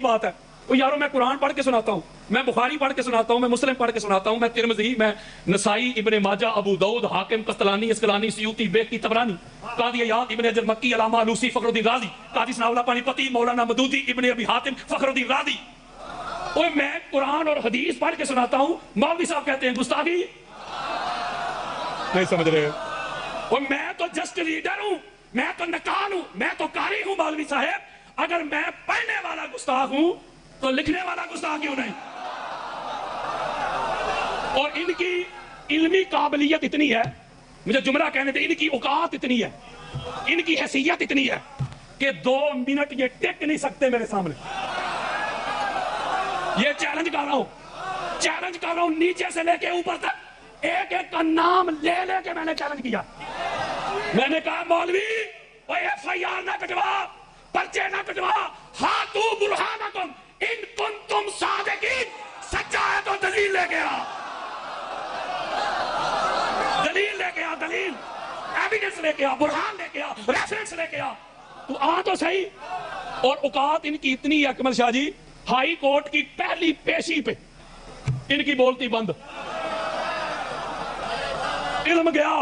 بات ہے وہ یارو میں قرآن پڑھ کے سناتا ہوں، میں بخاری پڑھ کے سناتا ہوں، میں مسلم پڑھ کے سناتا ہوں، میں ترمذی، میں نسائی، ابن ماجہ، ابو داؤد، حاکم، قسطلانی، اسقلانی، سیوطی، بیہقی، طبرانی، قاضی عیاض، ابن حجر مکی، علامہ آلوسی، فخر الدین رازی، قاضی ثناء اللہ پانی پتی، مولانا مودودی، ابن ابی حاتم، فخر الدین رازی۔ اور میں قرآن اور حدیث پڑھ کے سناتا ہوں، مولوی صاحب کہتے ہیں گستاخی نہیں سمجھ رہے۔ اور میں تو جسٹ ریڈر ہوں، میں تو نقال ہوں، میں تو قاری ہوں مولوی صاحب۔ اگر میں پڑھنے والا گستاخ ہوں تو لکھنے والا گستاخ کیوں نہیں؟ اور ان کی علمی قابلیت اتنی ہے، مجھے جملہ کہنے دے، ان کی اوقات اتنی ہے، ان کی حیثیت اتنی ہے کہ 2 منٹ یہ ٹک نہیں سکتے میرے سامنے۔ یہ چیلنج کر رہا ہوں، چیلنج کر رہا ہوں، نیچے سے لے کے اوپر تک ایک ایک کا نام لے لے کے میں نے چیلنج کیا۔ میں نے کہا مولوی FIR نہ کٹوا، پرچے نہ کٹوا، ہاتھو برہانکم ان کنتم صادقین، سچا ہے تو دلیل لے کے آ، دلیل لے کے آ، دلیل، ایویڈنس لے کے آ، برہان لے کے آ، ریفرنس لے کے آ، تو آ تو صحیح۔ اور اوقات ان کی اتنی ہے اکمل شاہ جی، ہائی کورٹ کی پہلی پیشی پہ ان کی بولتی بند، علم گیا۔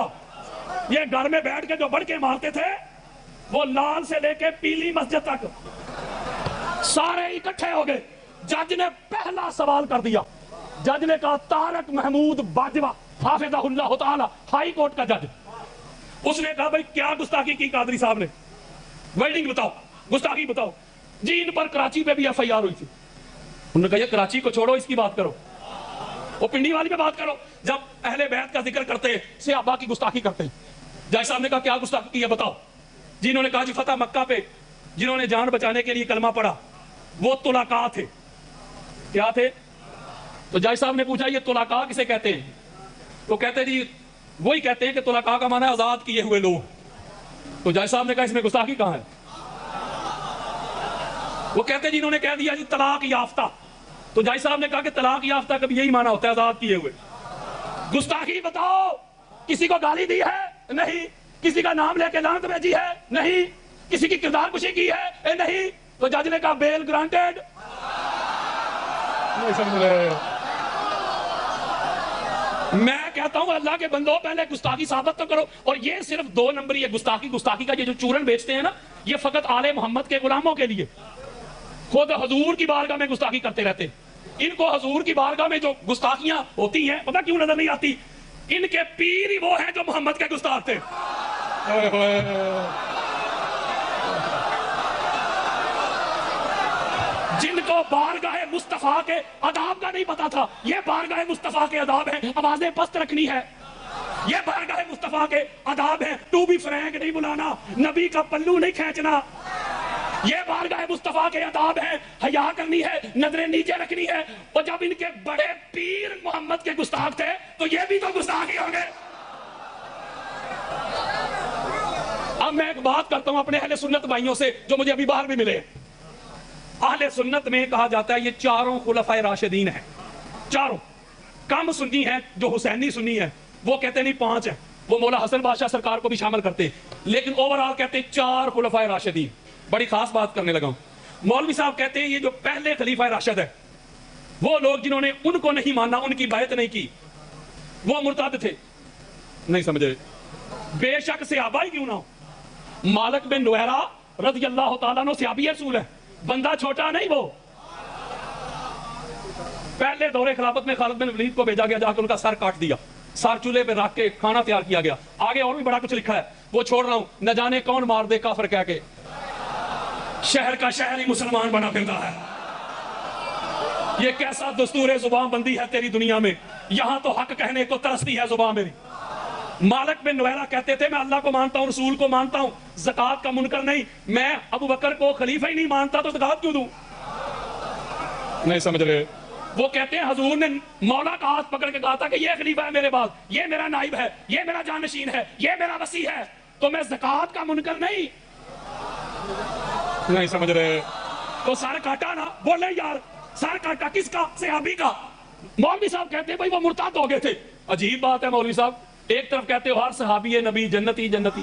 یہ گھر میں بیٹھ کے جو بڑھ کے مارتے تھے وہ لال سے لے کے پیلی مسجد تک سارے اکٹھے ہو گئے۔ جج نے پہلا سوال کر دیا، جج نے کہا طارق محمود باجوہ حافظہ اللہ تعالی، ہائی کورٹ کا جج، اس نے کہا بھائی کیا گستاخی کی قادری صاحب نے؟ ورڈنگ بتاؤ، گستاخی بتاؤ۔ جی ان پر کراچی پہ بھی FIR ہوئی تھی۔ انہوں نے کہا یہ کراچی کو چھوڑو، اس کی بات کرو، وہ پنڈی والی پہ بات کرو۔ جب اہل بیت کا ذکر کرتے صحابہ کی گستاخی کرتے ہیں، جج صاحب نے کہا کیا گستاخی کی ہے بتاؤ۔ جی انہوں نے کہا جی فتح مکہ پہ جنہوں نے جان بچانے کے لیے کلمہ پڑھا وہ طلقاء تھے۔ کیا تھے؟ تو جج صاحب نے پوچھا یہ طلقاء کسے کہتے ہیں؟ تو کہتے جی وہی کہتے ہیں کہ طلقاء کا معنی ہے آزاد کیے ہوئے لوگ۔ تو جج صاحب نے کہا اس میں گستاخی کہاں ہے؟ وہ کہتے جی انہوں نے کہہ دیا جی طلاق یافتہ۔ تو جج صاحب نے کہا کہ طلاق یافتہ کبھی یہی معنی ہوتا ہے آزاد کیے ہوئے۔ گستاخی بتاؤ، کسی کو گالی دی ہے؟ نہیں۔ کسی کا نام لے کے لعنت بھیجی ہے؟ نہیں۔ کسی کی کردار کشی کی ہے؟ نہیں۔ تو جج نے کہا بیل گرانٹیڈ۔ نہیں سمجھ رہے۔ میں کہتا ہوں اللہ کے بندوں پہلے گستاخی ثابت تو کرو۔ اور یہ صرف 2 نمبری ہے گستاخی کا، یہ جو چورن بیچتے ہیں نا یہ فقط آل محمد کے غلاموں کے لیے، خود حضور کی بارگاہ میں گستاخی کرتے رہتے ہیں۔ ان کو حضور کی بارگاہ میں جو گستاخیاں ہوتی ہیں پتہ کیوں نظر نہیں آتی؟ ان کے پیر ہی وہ ہیں جو محمد کے گستاخ تھے۔ جن کو بارگاہ مصطفیٰ کے آداب کا نہیں پتا تھا، یہ بارگاہ مصطفیٰ کے آداب ہیں، آوازیں پست رکھنی ہے، یہ بارگاہ مصطفیٰ کے آداب ہیں، ٹو بی فرینک نہیں بلانا، نبی کا پلو نہیں کھینچنا، یہ بارگاہ مصطفیٰ کے آداب ہیں، حیا کرنی ہے، نظریں نیچے رکھنی ہے۔ اور جب ان کے بڑے پیر محمد کے گستاخ تھے تو یہ بھی تو گستاخ ہی ہوں گے۔ اب میں ایک بات کرتا ہوں اپنے اہل سنت بھائیوں سے جو مجھے ابھی باہر بھی ملے۔ اہل سنت میں کہا جاتا ہے یہ 4 خلفائے راشدین ہیں، 4۔ کم سنی ہیں جو حسینی سنی ہے وہ کہتے نہیں 5 ہیں، وہ مولا حسن بادشاہ سرکار کو بھی شامل کرتے ہیں، لیکن اوورآل کہتے ہیں 4 خلفائے راشدین۔ بڑی خاص بات کرنے لگا ہوں۔ مولوی صاحب کہتے ہیں یہ جو پہلے خلیفہ راشد ہے وہ لوگ جنہوں نے ان کو نہیں مانا، ان کی بیعت نہیں کی، وہ مرتد تھے۔ نہیں سمجھے؟ بے شک صحابہ ہی کیوں نہ ہو، مالک بن نویرہ رضی اللہ تعالیٰ عنہ صحابی رسول ہے، بندہ چھوٹا نہیں۔ وہ پہلے دور خلافت میں خالد بن ولید کو بھیجا گیا، جا کے ان کا سر کاٹ دیا، سر چولہے پہ رکھ کے کھانا تیار کیا گیا۔ آگے اور بھی بڑا کچھ لکھا ہے، وہ چھوڑ رہا ہوں، نہ جانے کون مار دے کافر کہہ کے شہر کا شہر ہی مسلمان بنا پھرتا ہے۔ یہ کیسا دستور زبان بندی ہے تیری دنیا میں، یہاں تو حق کہنے کو ترستی ہے زبان میری۔ مالک بن نویرہ کہتے تھے میں اللہ کو مانتا ہوں، رسول کو مانتا ہوں، زکوٰۃ کا منکر نہیں، میں ابو بکر کو خلیفہ ہی نہیں مانتا تو زکوٰۃ کیوں دوں؟ نہیں سمجھ رہے۔ وہ کہتے ہیں حضور نے مولا کا ہاتھ پکڑ کے کہا تھا کہ یہ خلیفہ ہے میرے بعد، یہ میرا نائب ہے، یہ میرا جانشین ہے، یہ میرا وصی ہے، تو میں زکوٰۃ کا منکر نہیں۔ نہیں سمجھ رہے۔ تو سر کاٹا نا، بولے یار سر کاٹا کس کا؟ صحابی کا۔ مولوی صاحب کہتے ہیں بھائی وہ مرتد ہو گئے تھے۔ عجیب بات ہے مولوی صاحب، ایک طرف کہتے ہو ہر صحابی نبی جنتی جنتی،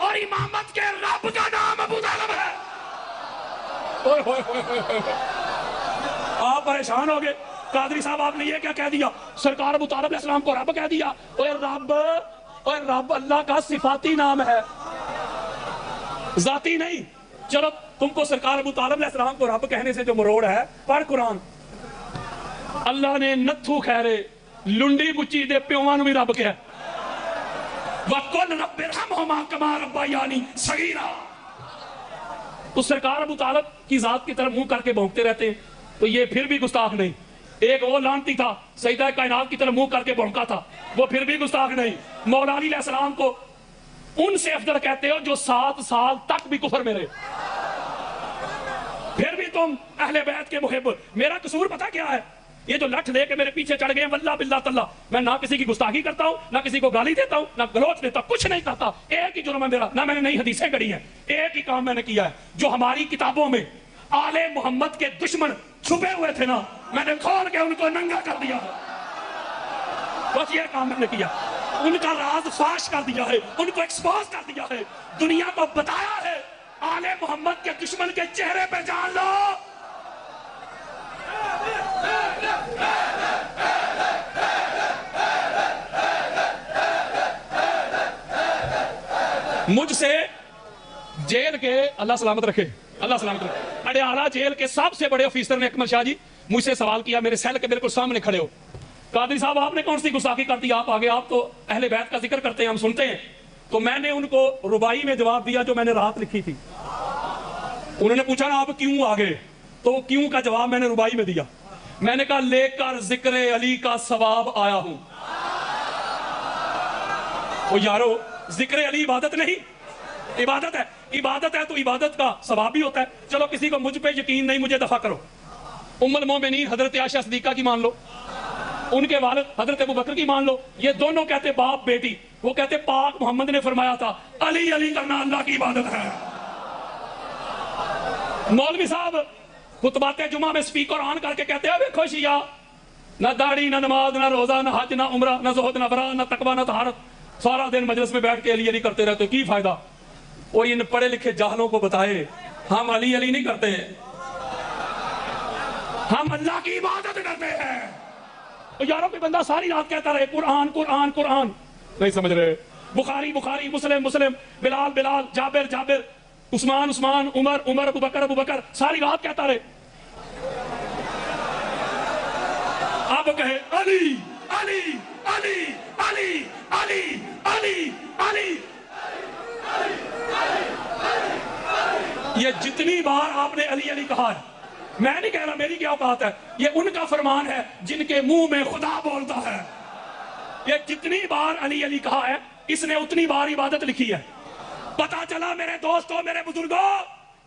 اور امامت کے رب کا نام ابو طالب ہے. آپ پریشان ہو گئے. قادری صاحب آپ نے یہ کیا کہہ دیا؟ سرکار ابو طالب علیہ السلام کو رب کہہ دیا. رب اللہ کا صفاتی نام ہے، ذاتی نہیں. چلو تم کو سرکار ابو طالب علیہ السلام کو رب کہنے سے جو مروڑ ہے، پڑھ قرآن. اللہ نے نتھو خیرے لنڈی بچی دے پیواں نوں بھی رب کہا. وَقُلْ رَبِّ ارْحَمْهُمَا كَمَا رَبَّيَانِي صَغِيرًا. تو سرکار ابو طالب کی ذات کی طرف منہ کر کے بھونکتے رہتے ہیں، تو یہ پھر بھی گستاخ نہیں. ایک وہ لانتی تھا سیدہ کائنات کی طرف منہ کر کے بھونکا تھا، وہ پھر بھی گستاخ نہیں. مولا علی علیہ السلام کو ان سے افضل کہتے ہو جو 7 سال تک بھی کفر میں رہے، پھر بھی تم اہل بیت کے محب. میرا قصور پتہ کیا ہے؟ یہ جو لٹھ لے کے میرے پیچھے چڑھ گئے ہیں، واللہ باللہ تاللہ میں نہ کسی کی گستاخی کرتا ہوں، نہ کسی کو گالی دیتا ہوں، نہ گلوچ دیتا، کچھ نہیں کرتا. ایک ہی جرم ہے میرا، نہ میں نے نئی حدیثیں گڑھی ہیں، ایک ہی کام میں نے کیا ہے. جو ہماری کتابوں میں آل محمد کے دشمن چھپے ہوئے تھے نا، میں نے کھول کے ان کو ننگا کر دیا. بس یہ کام میں نے کیا. ان کا راز فاش کر دیا ہے، ان کو ایکسپوز کر دیا ہے، دنیا کو بتایا ہے. آل محمد کے دشمن کے چہرے پہ جان لو. مجھ سے جیل کے، اللہ سلامت رکھے، اللہ سلامت رکھے، اڈیالہ جیل کے سب سے بڑے آفیسر نے اکمل شاہ جی مجھ سے سوال کیا، میرے سیل کے بالکل سامنے کھڑے ہو. قادری صاحب آپ نے کون سی گستاخی کر دی؟ آپ آگے، آپ تو اہل بیت کا ذکر کرتے ہیں، ہم سنتے ہیں. تو میں نے ان کو ربائی میں جواب دیا جو میں نے رات لکھی تھی. انہوں نے پوچھا نا آپ کیوں آگے، تو کیوں کا جواب میں نے ربائی میں دیا. میں نے کہا لے کر ذکر علی کا ثواب آیا ہوں. او یارو، ذکر علی عبادت نہیں، عبادت ہے. عبادت ہے تو عبادت کا ثواب بھی ہوتا ہے. چلو کسی کو مجھ پہ یقین نہیں، مجھے دفع کرو. ام المومنین حضرت عائشہ صدیقہ کی مان لو، ان کے والد حضرت ابو بکر کی مان لو. یہ دونوں کہتے باپ بیٹی، وہ کہتے پاک محمد نے فرمایا تھا علی علی کرنا اللہ کی عبادت ہے. مولوی صاحب خطبات جمعہ میں سپیکر آن کر کے کہتے ہیں دیکھو شیعہ، نہ داڑھی، نہ نماز، نہ روزہ، نہ حج، نہ عمرہ، نہ زہد، نہ برا، نہ تقوی، نہ طہارت، سارا دن مجلس میں بیٹھ کے علی علی کرتے رہتے، کی فائدہ؟ وہ ان پڑھے لکھے جاہلوں کو بتائے ہم علی علی نہیں کرتے، ہم اللہ کی عبادت کرتے ہیں. یاروں کوئی بندہ ساری رات کہتا رہے قرآن قرآن قرآن، نہیں سمجھ رہے. بخاری بخاری، مسلم مسلم، بلال بلال، جابر جابر، عثمان عثمان، عمر عمر، ابو بکر ابو بکر، ساری رات کہتا رہے. آپ کہے علی علی علی علی علی علی علی. یہ جتنی بار آپ نے علی علی کہا ہے، میں نہیں کہہ رہا میری کیا اوقات ہے، یہ ان کا فرمان ہے جن کے منہ میں خدا بولتا ہے. یہ جتنی بار علی علی کہا ہے، اس نے اتنی بار عبادت لکھی ہے. پتا چلا میرے دوستوں، میرے بزرگوں،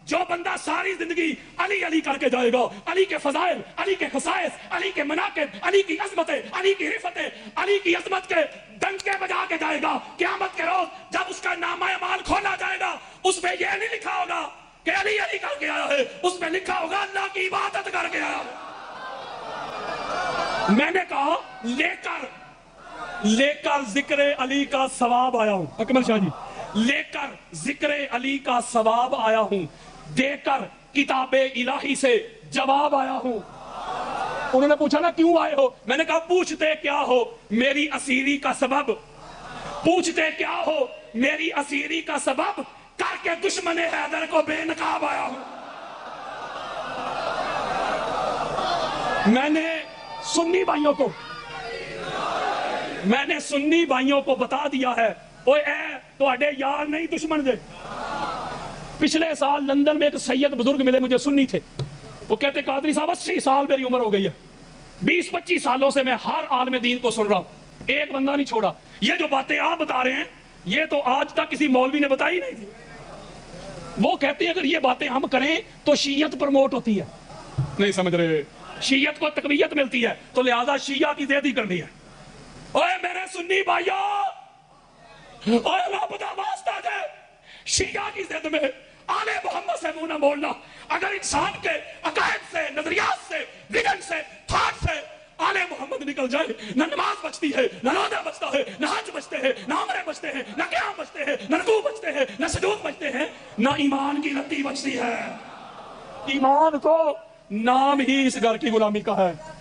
جو بندہ ساری زندگی علی علی کر کے جائے گا، علی کے فضائل، علی کے خصائص، علی کے مناقب، علی کی عظمتیں، علی کی رفتیں، علی کی عظمت کے ڈنکے بجا کے جائے گا، قیامت کے روز جب اس کا نامہ اعمال کھولا جائے گا، اس میں یہ نہیں لکھا ہوگا کہ علی علی کر کے آیا ہے، اس میں لکھا ہوگا اللہ کی عبادت کر کے آیا. میں نے کہا لے کر ذکر علی کا ثواب آیا ہوں. اکمل شاہ جی، لے کر ذکر علی کا ثواب آیا ہوں، دے کر کتاب الہی سے جواب آیا ہوں. انہوں نے پوچھا نا کیوں آئے ہو؟ میں نے کہا پوچھتے کیا ہو میری اسیری کا سبب، پوچھتے کیا ہو میری اسیری کا سبب، کر کے دشمن حیدر کو بے نقاب آیا ہوں. میں نے سنی بھائیوں کو بتا دیا ہے، اوے اے تو اڈے یار نہیں دشمن دے. پچھلے سال لندن میں ایک سید بزرگ ملے مجھے، سنی تھے. وہ کہتے قادری صاحب 80 سال میری عمر ہو گئی ہے، 20-25 سالوں سے میں ہر عالم دین کو سن رہا ہوں، ایک بندہ نہیں چھوڑا. یہ جو باتیں آپ بتا رہے ہیں یہ تو آج تک کسی مولوی نے بتائی نہیں تھی. وہ کہتے ہیں اگر یہ باتیں ہم کریں تو شیعت پروموٹ ہوتی ہے. نہیں سمجھ رہے، شیعت کو تقویت ملتی ہے، تو لہذا شیعہ کی زیادتی کرنی ہے. اوے میرے سنی بھائیو، اوے رب دا واسطہ دے، شیعہ کی زد میں آل محمد سے منہ نہ بولنا. اگر انسان کے عقائد سے، نظریات سے، ویژن سے، تھاٹ سے آل محمد نکل نکل جائے نہ نماز بچتی ہے، نہ روزہ بچتا ہے، نہ حج بچتے ہیں، نہ عمرے بچتے ہیں، نہ قیام بچتے ہیں، نہ رکوع بچتے ہیں، نہ سجود بچتے ہیں، نہ ایمان کی رتی بچتی ہے۔ ایمان تو نام ہی اس گھر کی غلامی کا ہے۔